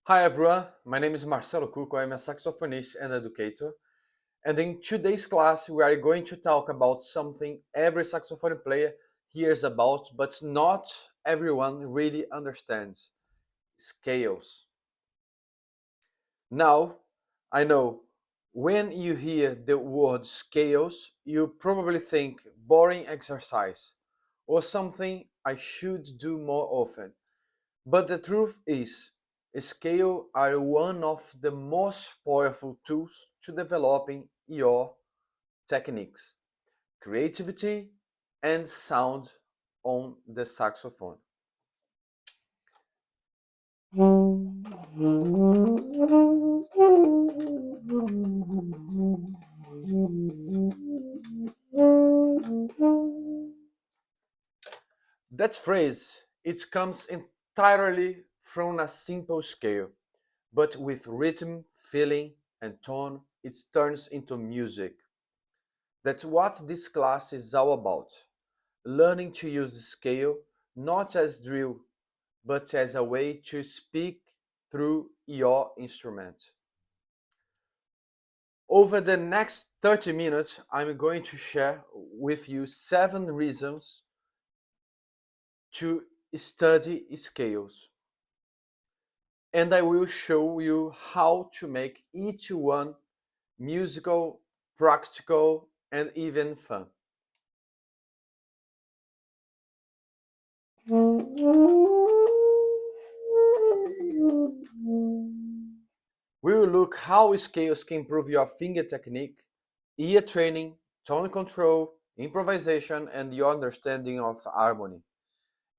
Hi everyone, my name is Marcelo Cucco. I'm a saxophonist and educator. And in today's class, we are going to talk about something every saxophone player hears about, but not everyone really understands: scales. Now, I know when you hear the word scales, you probably think boring exercise or something I should do more often. But the truth is, scale are one of the most powerful tools to developing your techniques, creativity, and sound on the saxophone. That phrase, it comes entirely from a simple scale, but with rhythm, feeling, and tone, it turns into music. That's what this class is all about. Learning to use the scale not as drill, but as a way to speak through your instrument. Over the next 30 minutes, I'm going to share with you 7 reasons to study scales. And I will show you how to make each one musical, practical, and even fun. We will look how scales can improve your finger technique, ear training, tone control, improvisation, and your understanding of harmony.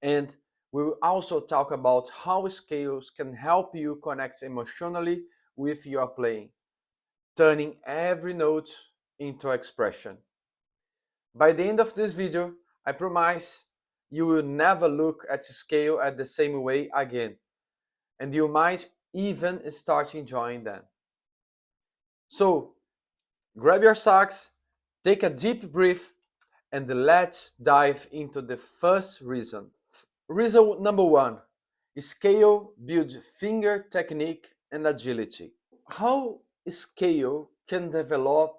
And we will also talk about how scales can help you connect emotionally with your playing, turning every note into expression. By the end of this video, I promise you will never look at the scale at the same way again, and you might even start enjoying them. So, grab your sax, take a deep breath, and let's dive into the first reason. Reason number one: scale builds finger technique and agility. How scale can develop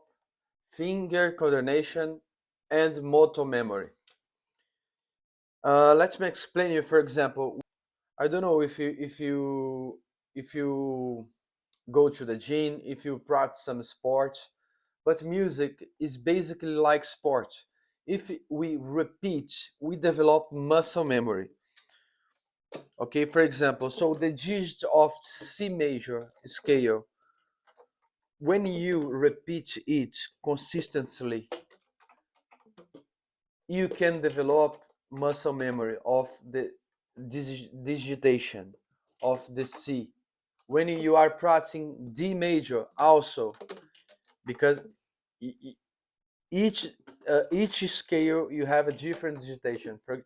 finger coordination and motor memory? Let me explain you. For example, I don't know if you go to the gym, if you practice some sport, but music is basically like sport. If we repeat, we develop muscle memory. Okay, for example, so the digit of C major scale, when you repeat it consistently, you can develop muscle memory of the digitation of the C. When you are practicing D major, also, because each each scale you have a different digitation. For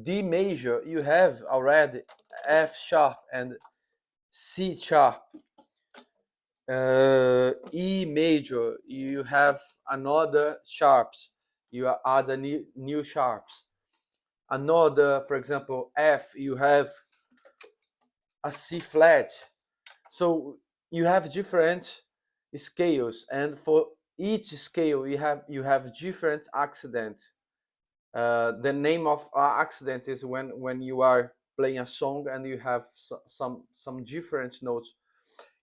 D major, you have already F sharp and C sharp. E major, you have another sharps. You add a new sharps. Another, for example, F, you have a C flat. So you have different scales, and for each scale you have different accident. The name of accident is when you are playing a song and you have some different notes.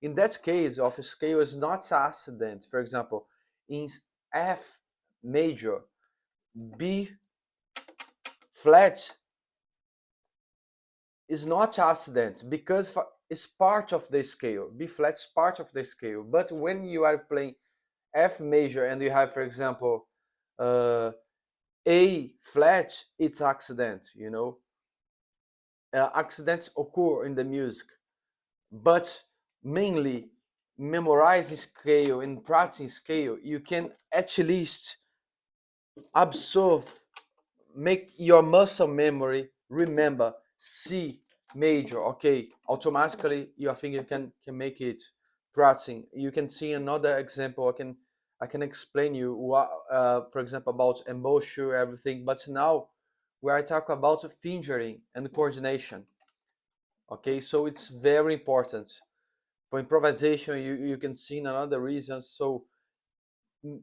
In that case of a scale is not accident. For example, in F major, B flat is not accident because it's part of the scale. B flat is part of the scale. But when you are playing F major and you have, for example, A flat, it's accident. Accidents occur in the music, but mainly memorizing scale and practicing scale, you can at least absorb, make your muscle memory remember C major. Okay, automatically your finger can make it practicing. You can see another example. I can explain you what, for example, about embouchure, everything. But now we are talking about fingering and coordination. Okay, so it's very important. For improvisation, you can see in another reason. So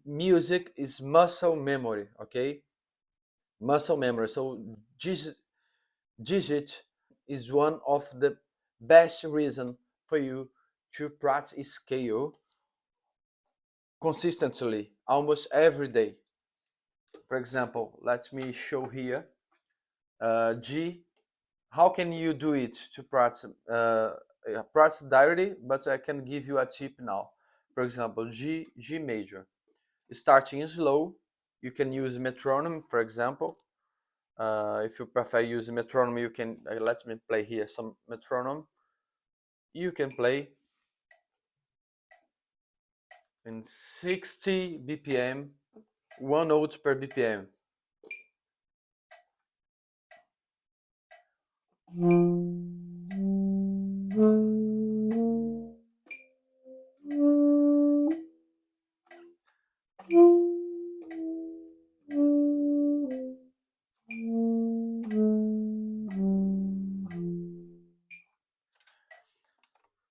music is muscle memory, okay? Muscle memory. So digit is one of the best reason for you to practice scale consistently, almost every day. For example, let me show here. G. How can you do it to practice? Practice directly, but I can give you a tip now. For example, G major. Starting slow, you can use metronome, for example. If you prefer using metronome, you can let me play here some metronome. You can play in 60 BPM, 1 note per BPM.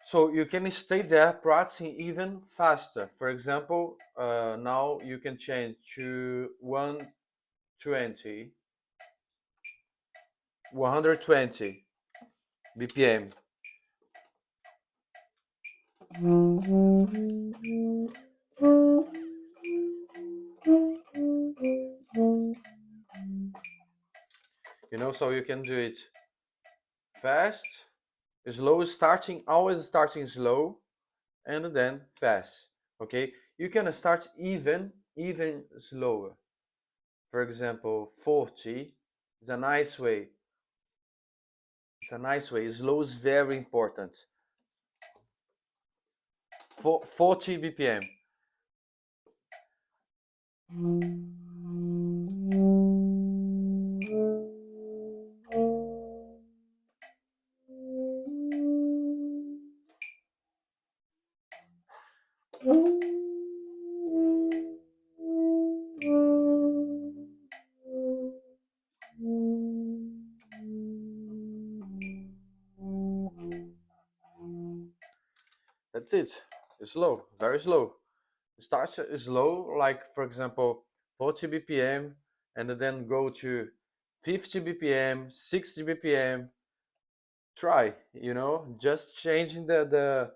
So you can stay there practicing even faster. For example, now you can change to 120, 120 BPM. So you can do it fast, slow, starting, always starting slow, and then fast. Okay, you can start even slower. For example, 40 is a nice way. It's a nice way. Slow is very important. 40 BPM. That's it. It's slow, very slow. It starts slow, like for example, 40 BPM, and then go to 50 BPM, 60 BPM. Try, just changing the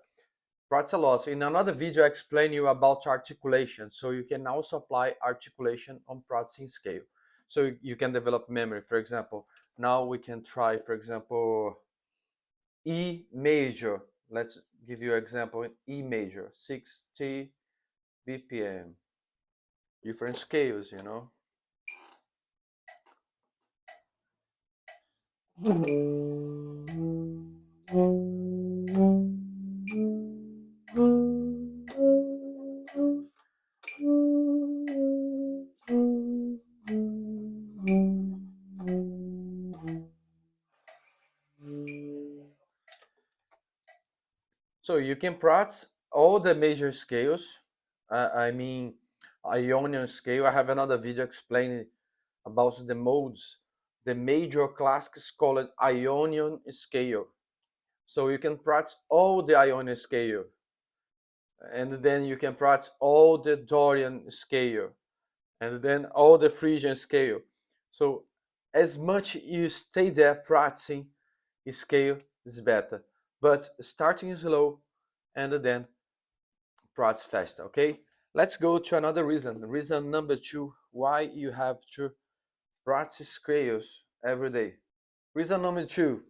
practice a lot. In another video, I explain you about articulation, so you can also apply articulation on practicing scale. So you can develop memory. For example, now we can try, for example, E major. Let's give you an example in E major, 60 BPM. Different scales. So you can practice all the major scales. I mean, Ionian scale. I have another video explaining about the modes. The major classic is called Ionian scale. So you can practice all the Ionian scale. And then you can practice all the Dorian scale. And then all the Phrygian scale. So as much you stay there practicing scale is better. But starting slow and then practice faster, okay? Let's go to another reason. Reason number 2, why you have to practice scales every day. Reason number 2,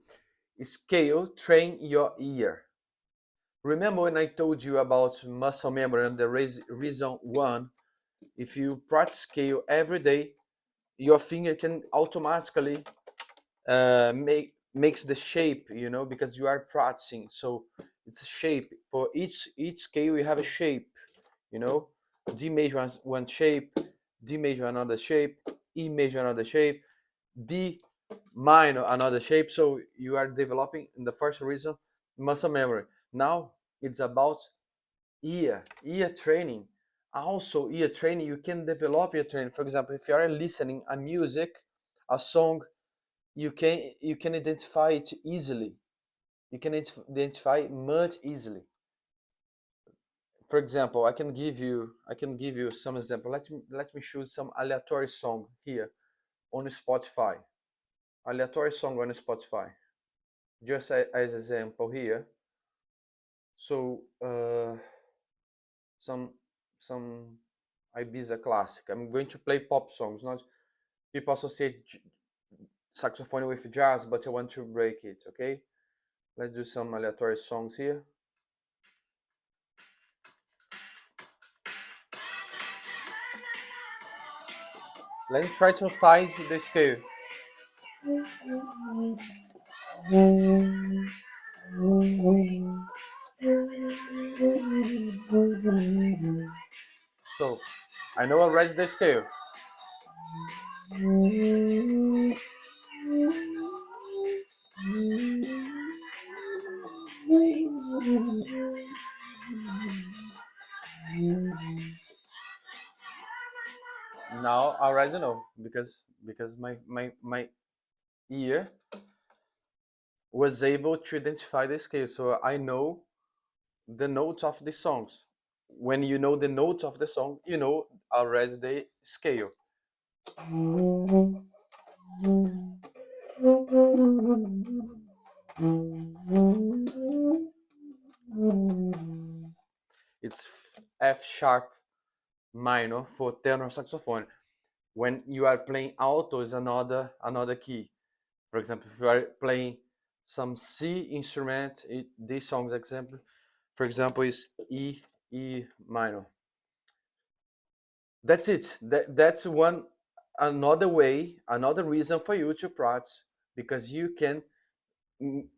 scale train your ear. Remember when I told you about muscle memory and the reason 1, if you practice scale every day, your finger can automatically makes the shape, because you are practicing. So it's a shape. For each scale, you have a shape, you know. D major one shape, D major another shape, E major another shape, D minor another shape. So you are developing, in the first reason, muscle memory. Now it's about ear training. Also, ear training, you can develop ear training. For example, if you are listening a music, a song, you can identify it easily. you can identify much easily. For example, I can give you some example. Let me choose some aleatory song here on Spotify. Aleatory song on Spotify. Just as example here. So some some Ibiza classic. I'm going to play pop songs. Not people associate saxophone with jazz, but I want to break it. Okay, let's do some aleatory songs here. Let's try to find the scale. So I know already the scale. Now I already know because my ear was able to identify the scale, so I know the notes of the songs. When you know the notes of the song, you know already the scale. It's F sharp minor for tenor saxophone. When you are playing alto is another key. For example, if you are playing some C instrument, this song's example, for example, is E minor. That's it. That's one another way, another reason for you to practice, because you can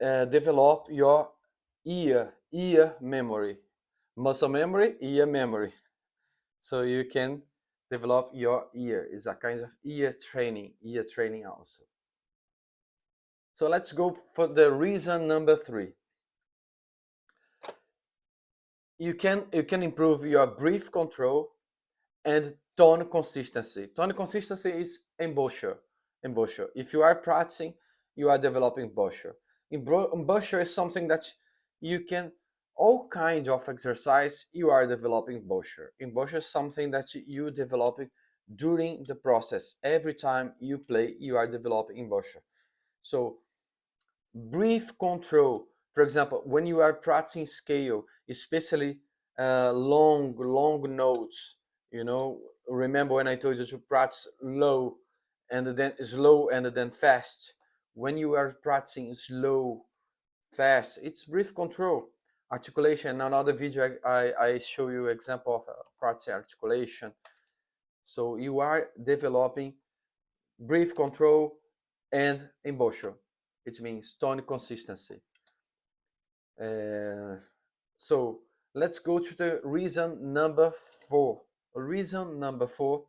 develop your ear memory, muscle memory, ear memory. So you can develop your ear. It's a kind of ear training also. So let's go for the reason number 3. You can improve your breath control and tone consistency. Tone consistency is embouchure. Embouchure. If you are practicing, you are developing embouchure. Embouchure is something that you can, all kinds of exercise, you are developing embouchure. Embouchure is something that you developing during the process. Every time you play, you are developing embouchure. So breath control, for example, when you are practicing scale, especially long notes, remember when I told you to practice low and then slow and then fast. When you are practicing slow, fast, it's breath control. Articulation, another video I show you example of practicing articulation. So you are developing breath control and embouchure. It means tone consistency. So let's go to the reason number 4. Reason number 4: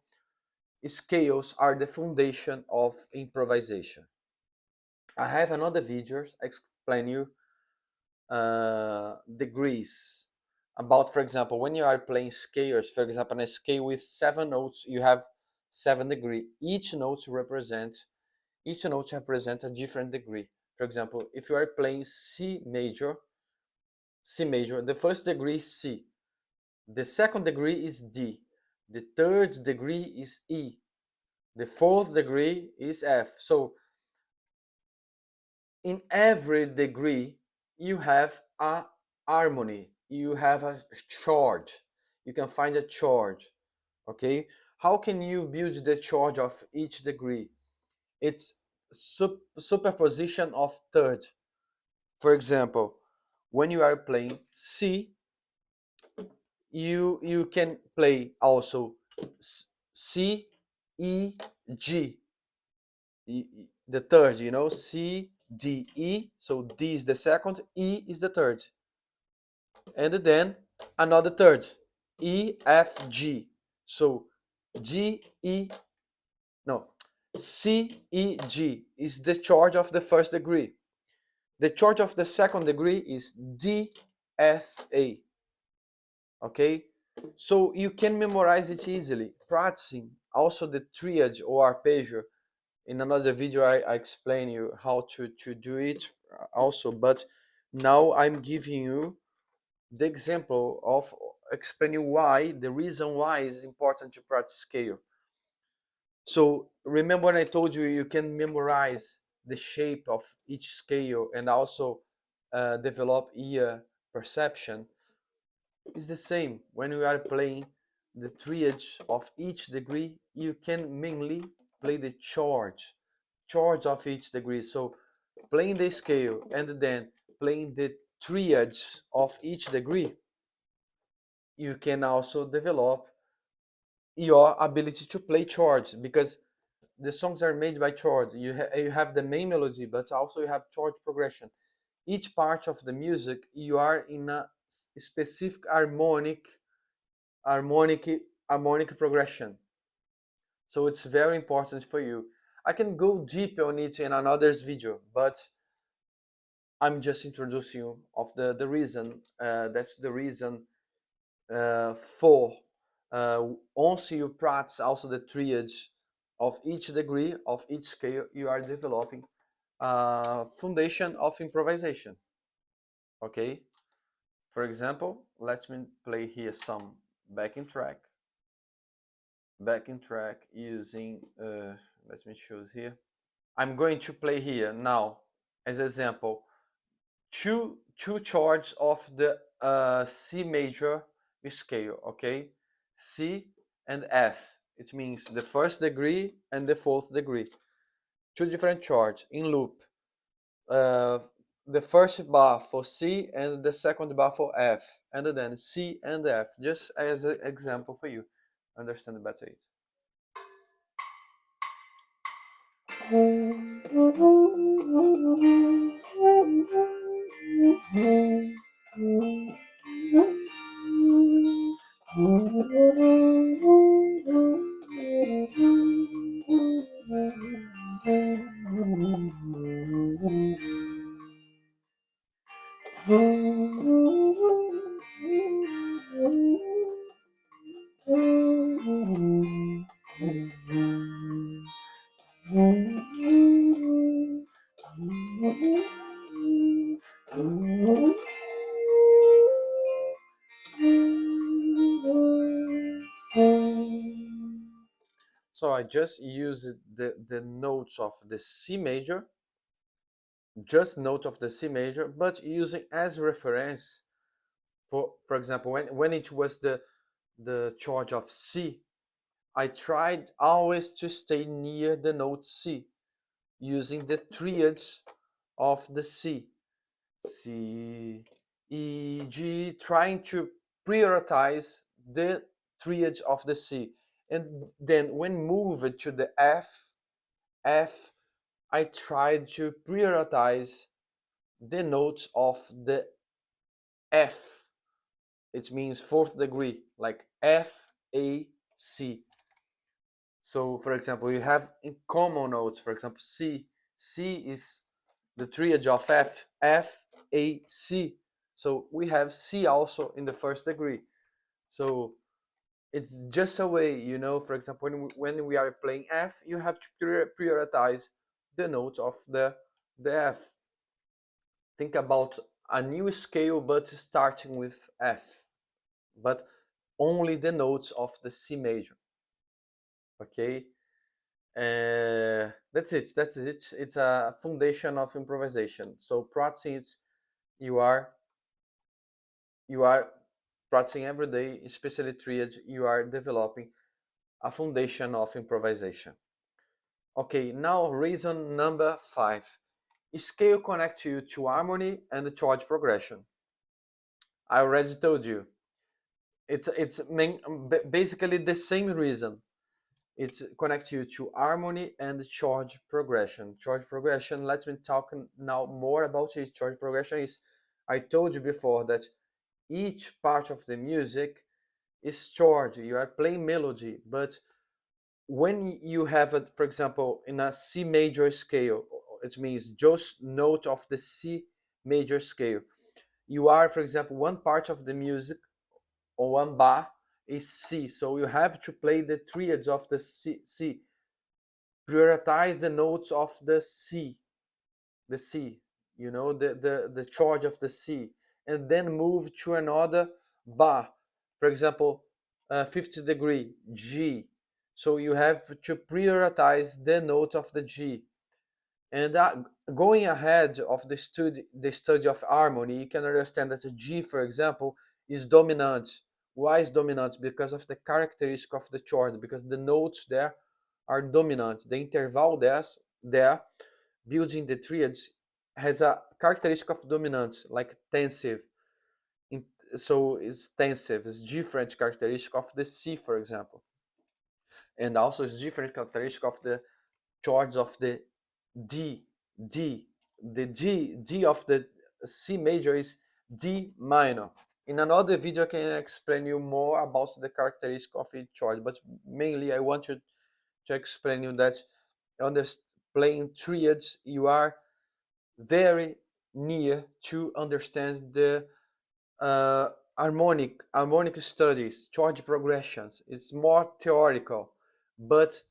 scales are the foundation of improvisation. I have another video explain you degrees about, for example, when you are playing scales. For example, a scale with 7 notes, you have 7 degrees. Each note represents a different degree. For example, if you are playing C major, the first degree is C, the second degree is D, the third degree is E, the fourth degree is F. So in every degree you have a harmony, you have a chord, you can find a chord. Okay, how can you build the chord of each degree? It's superposition of third. For example, when you are playing C, you can play also C, E, G. The third, C, D, E. So D is the second, E is the third. And then another third, E, F, G. So G, E, no, C, E, G is the chord of the first degree. The chord of the second degree is D, F, A. Okay, so you can memorize it easily practicing. Also the triad or arpeggio, in another video I explain you how to do it also, but now I'm giving you the example of explaining why, the reason why it's important to practice scale. So remember when I told you you can memorize the shape of each scale and also develop ear perception. It's the same when you are playing the triage of each degree. You can mainly play the chords of each degree. So playing the scale and then playing the triage of each degree, you can also develop your ability to play chords, because the songs are made by chords. You have the main melody, but also you have chord progression. Each part of the music, you are in a specific harmonic harmonic progression. So it's very important for you. I can go deep on it in another's video, but I'm just introducing you of the reason. That's the reason for once you practice also the triage of each degree of each scale, you are developing a foundation of improvisation. Okay. For example, let me play here some backing track. Backing track using, let me choose here. I'm going to play here now, as example, two chords of the C major scale, okay? C and F. It means the first degree and the fourth degree. Two different chords in loop. Uh, the first bar for C and the second bar for F, and then C and F, just as an example for you. Understand better it. So I just use the notes of the C major, just note of the C major, but using as reference for example, when it was the chord of C, I tried always to stay near the note C, using the triads of the C. C, E, G, trying to prioritize the triad of the C. And then when moved to the F, I tried to prioritize the notes of the F. It means fourth degree, like F, A, C. So, for example, you have in common notes, for example, C. C is the triad of F, F, A, C. So we have C also in the first degree. So it's just a way, for example, when we are playing F, you have to prioritize the notes of the F. Think about a new scale, but starting with F, but only the notes of the C major. Okay. That's it. It's a foundation of improvisation. So practicing it, you are you are practicing every day, especially triad, you are developing a foundation of improvisation. Okay, now reason number 5. Scale connects you to harmony and chord progression. I already told you. Basically the same reason. It connects you to harmony and chord progression. Chord progression, let me talk now more about it. Chord progression is, I told you before that each part of the music is chord. You are playing melody, but when you have it, for example, in a C major scale, it means just note of the C major scale. You are, for example, one part of the music or one bar is C, so you have to play the triads of the C. Prioritize the notes of the C, you know, the chord of the C, and then move to another bar. For example, 50 degree G. So you have to prioritize the note of the G. And going ahead of the study of harmony, you can understand that a G, for example, is dominant. Why is dominant? Because of the characteristic of the chord, because the notes there are dominant. The interval there building the triads has a characteristic of dominance, like tensive. In, so it's tensive, it's different characteristic of the C, for example. And also it's different characteristic of the chords of the D, D. The D of the C major is D minor. In another video, I can explain you more about the characteristic of each chord, but mainly I want to explain you that on this playing triads, you are very near to understand the uh, harmonic studies, chord progressions. It's more theoretical, but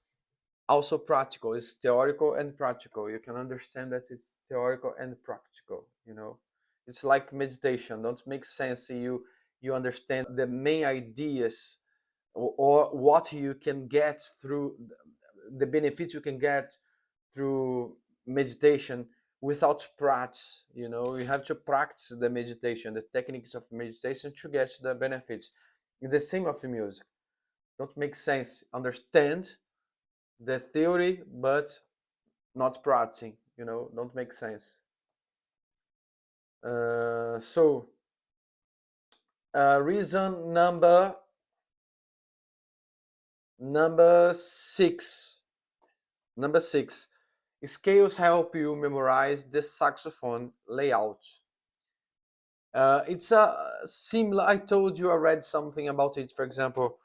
also practical. It's theoretical and practical. You can understand that it's theoretical and practical. You know, it's like meditation. Don't make sense. You understand the main ideas, or what you can get through the benefits you can get through meditation without practice. You know, you have to practice the meditation, the techniques of meditation to get the benefits. It's the same of music. Don't make sense. Understand the theory, but not practicing. You know, don't make sense. So, reason number six. Number six, scales help you memorize the saxophone layout. It's a similar. I told you I read something about it. For example,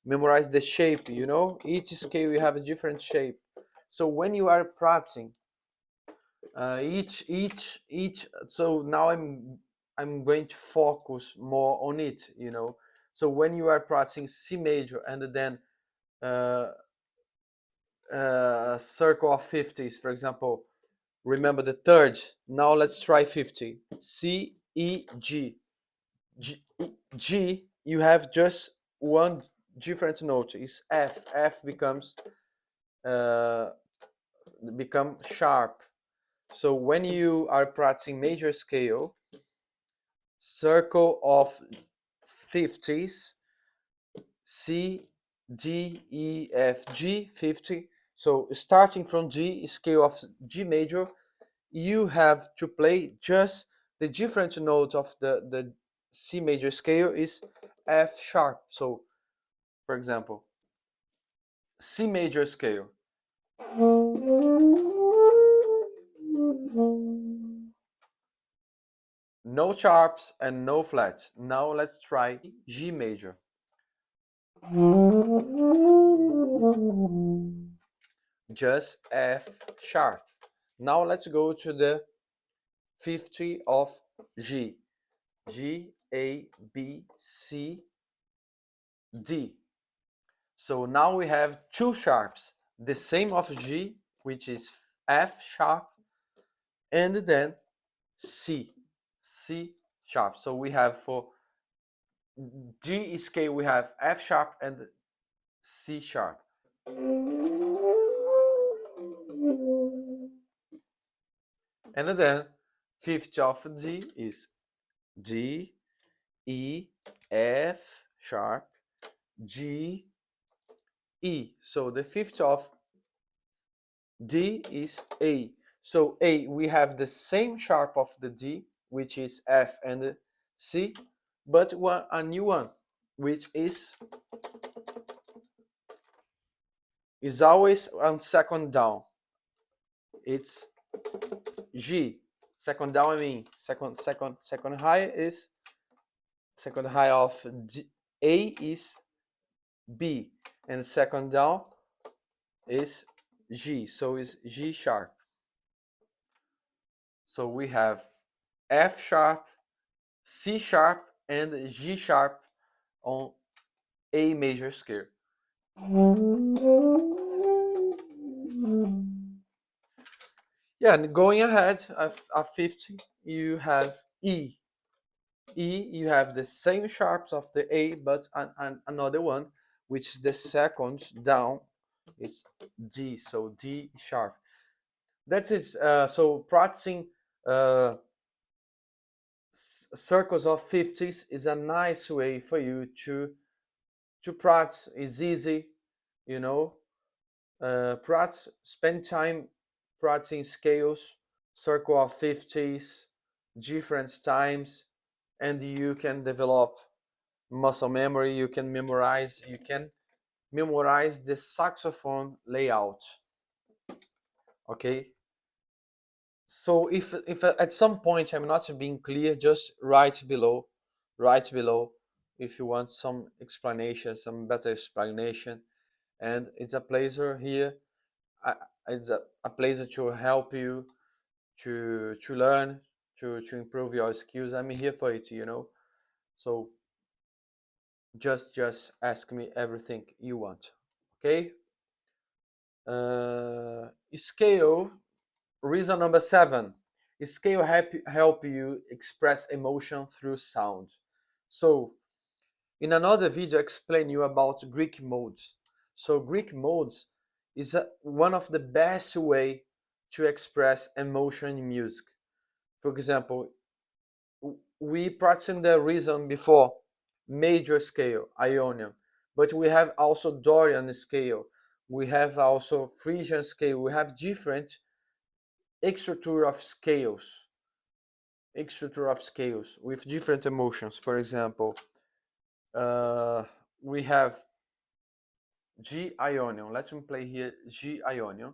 memorize the shape. You know, each scale you have a different shape. So when you are practicing, each. So now I'm going to focus more on it. You know, so when you are practicing C major and then uh, circle of 50s, for example, remember the third. Now let's try 50. C, E, G. G, you have just one different note. Is F. F uh, become sharp. So when you are practicing major scale, circle of 50s, C, D, E, F, G, 50. So starting from G, scale of G major, you have to play just the different note of the C major scale is F sharp. So, for example, C major scale. No sharps and no flats. Now let's try G major. Just F sharp. Now let's go to the 50 of G. G, A, B, C, D. So now we have two sharps, the same of G, which is F sharp, and then C, C sharp. So we have for G scale, we have F sharp and C sharp. And then fifth of D is D, E, F sharp, G, E. So the fifth of D is A. So A, we have the same sharp of the D, which is F and C, but a new one, which is always on second down. It's G. Second down, I mean second high is second high of D, A is B, and second down is G. So it's G sharp. So we have F sharp, C sharp, and G sharp on A major scale. Yeah, and going ahead of 50, you have E. E, you have the same sharps of the A, but another one, which is the second down, is D. So D sharp. That's it. So practicing uh, circles of 50s is a nice way for you to practice. It's easy, you know. Practice, spend time practicing scales, circle of 50s, different times, and you can develop muscle memory. You can memorize the saxophone layout. Okay. So if at some point I'm not being clear, just write below if you want some explanation, some better explanation. And it's a pleasure here. I, it's a pleasure to help you to learn, to improve your skills. I'm here for it. So just ask me everything you want. Okay. Scale. Reason number 7. Scale help you express emotion through sound. So in another video I explain you about Greek modes. So Greek modes is one of the best way to express emotion in music. For example, we practiced the reason before, major scale, Ionian, but we have also Dorian scale, we have also Frisian scale, we have different structure of scales, with different emotions. For example, uh, we have G Ionian. Let me play here G Ionian.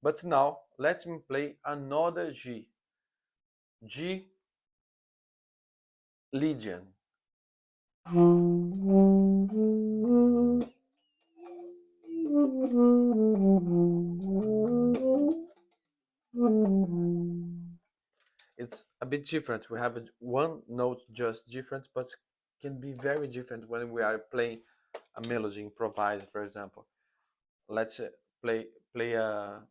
But now let me play another G, G Lydian. It's a bit different. We have one note just different, but can be very different when we are playing a melody, improvise, for example. Let's play play a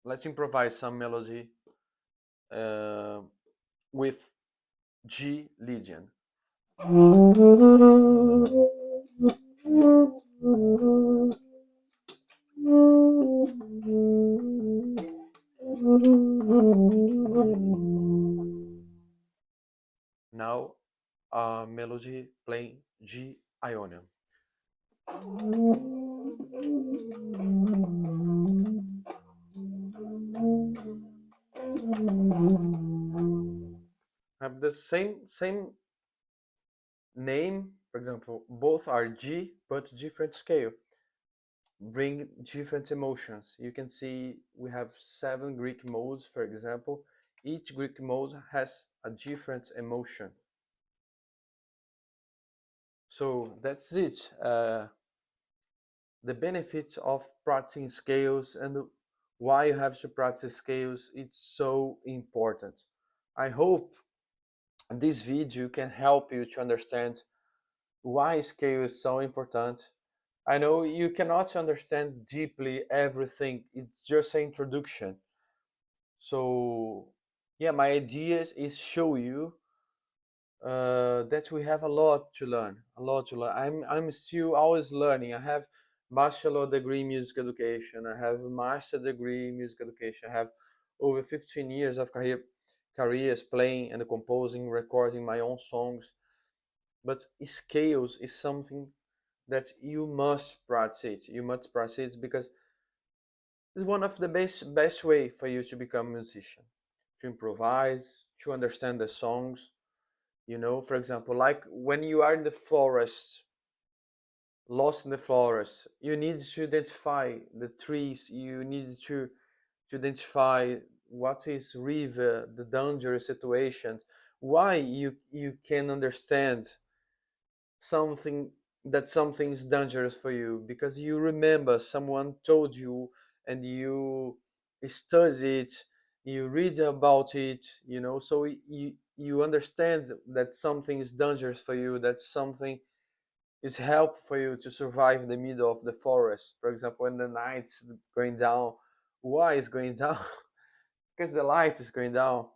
let's improvise some melody uh, with G Lydian. Now melody playing G Ionian. Have the same name. For example, both are G but different scale. Bring different emotions. You can see we have 7 Greek modes, for example. Each Greek mode has a different emotion. So that's it. The benefits of practicing scales and why you have to practice scales, it's so important. I hope this video can help you to understand why scale is so important. I know you cannot understand deeply everything, it's just an introduction. So yeah, my idea is show you that we have a lot to learn, I'm still always learning. I have bachelor degree music education, I have master degree music education, I have over 15 years of careers playing and composing, recording my own songs. But scales is something that you must practice. You must practice because it's one of the best way for you to become a musician, to improvise, to understand the songs. For example, like when you are in the forest, lost in the forest, you need to identify the trees. You need to identify what is river, the dangerous situation. Why you can understand something, that something is dangerous for you because you remember someone told you, and you studied it, you read about it, so you understand that something is dangerous for you, that something is helpful for you to survive the middle of the forest. For example, when the night's going down, why is going down? Because the light is going down,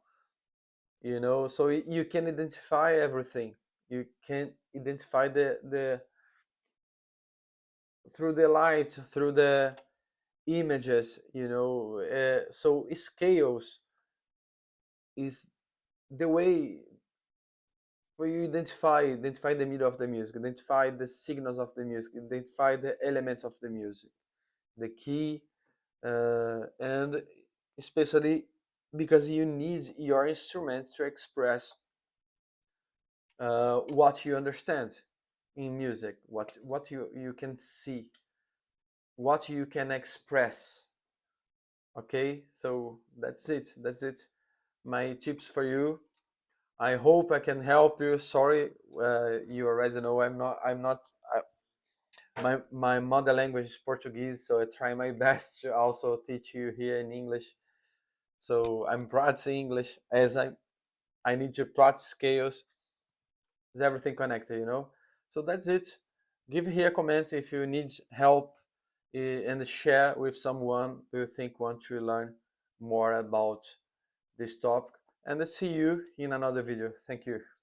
you know. So you can identify everything. You can identify the through the light, through the images, you know. So scales is the way for you identify the middle of the music, identify the signals of the music, identify the elements of the music, the key, and especially because you need your instrument to express what you understand in music, what you can see, what you can express. Okay, so that's it, my tips for you. I hope I can help you. Sorry, you already know I'm not my mother language is Portuguese, so I try my best to also teach you here in English. So I'm practicing English as I need to practice scales. Is everything connected, you know? So that's it. Give here a comment if you need help, and share with someone who you think want to learn more about this topic. And see you in another video. Thank you.